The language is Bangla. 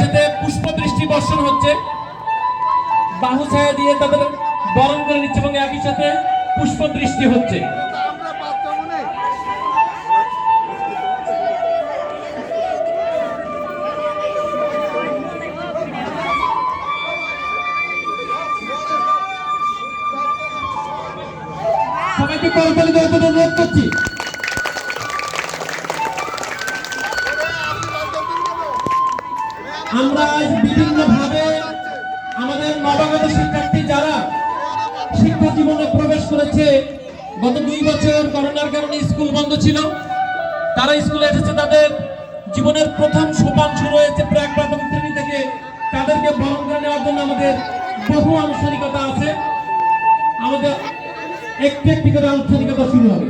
সাথে পুষ্পবৃষ্টি বর্ষণ হচ্ছে, বাহু ছায়া দিয়ে তাদের বরণ করে নিচ্ছে এবং একই সাথে পুষ্পবৃষ্টি হচ্ছে। সবাইকে করতালি দেওয়ার জন্য অনুরোধ করছি। আমরা বিভিন্ন ভাবে আমাদের নবাগত শিক্ষার্থী যারা শিক্ষা জীবনে প্রবেশ করেছে, গত 2 বছর করোনার কারণে স্কুল বন্ধ ছিল, তারা স্কুলে এসেছে, তাদের জীবনের প্রথম সোপান শুরু হয়েছে প্রাক প্রাথমিক শ্রেণী থেকে। তাদেরকে বরণ করে নেওয়ার জন্য আমাদের বহু আনুষ্ঠানিকতা আছে, আমাদের একটি একটি করে আনুষ্ঠানিকতা শুরু হবে।